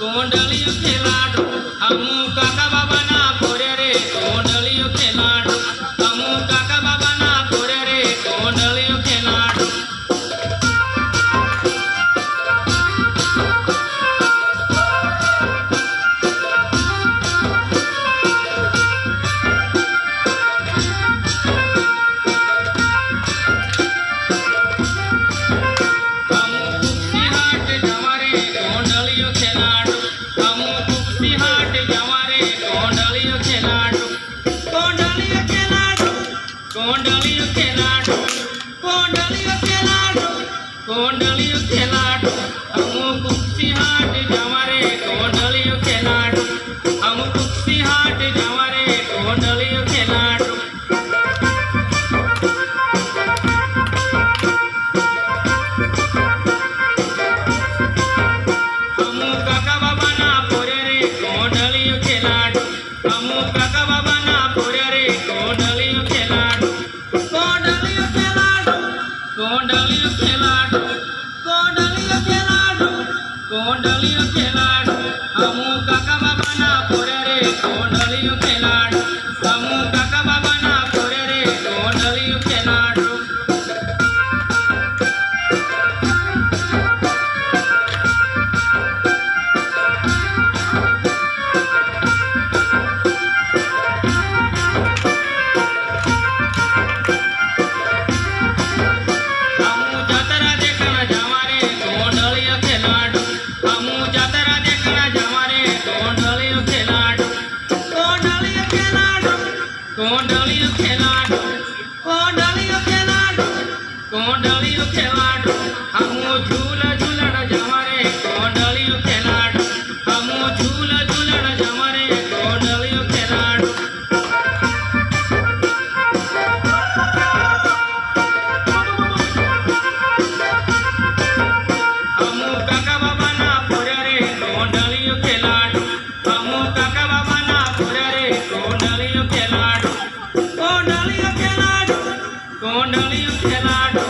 कोंडलियो खेलाडो हमू काका बाबा ना पोरे रे कोंडलियो खेलाडो हमू काका बाबा ना पोरे रे कोंडलियो खेलाडो कोंडलियो खेलाडो कोंडलियो खेलाडो हमू कुक्सी हाट जावा रे कोंडलियो खेलाडो हमू कुक्सी हाट जावा रे कोंडलियो खेलाडो हमू काका बाबा ना पोरे रे कोंडलियो खेलाडो हमू काका बाबा ना पोरे रे कोंडलियो खेलाडो कोंडलियो खेलाडो कोंडलियो खेलाडो कोंडलियो खेलाडो कोंडलियो खेलाडो हमू काका बाबा ना पोरे रे कोंडलियो खेलाडो हमू काका बाबा ना पोरे रे कोंडलियो खेलाडो कोंडलियो खेलाडो कोंडलियो खेलाडो कोंडलियो खेलाडो हमू झूला झूलण जावा रे कोंडलियो खेलाडो हमू झूला झूलण जावा रे कोंडलियो खेलाडो हमू काका बाबा ना पोरे रे कोंडलियो खेलाडो हमू काका बाबा ना पोरे रे कोंडलियो खेलाडो कोंडलियो खेलाडो कोंडलियो खेलाडो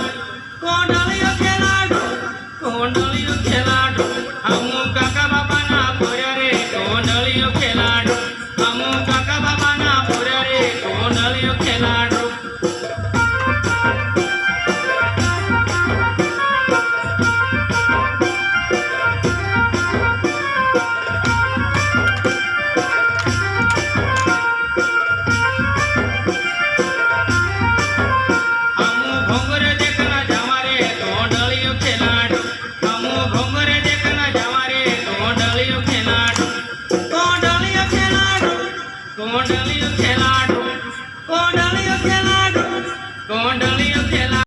कोंडलियो खेलाडो कोंडलियो खेलाडो हमू काका बाबा ना पोरे रे कोंडलियो खेलाडो हमू काका बाबा ना पोरे रे कोंडलियो खेलाडो कोंडलियो खेलाडो कोंडलियो खेलाडो कोंडलियो खेलाडो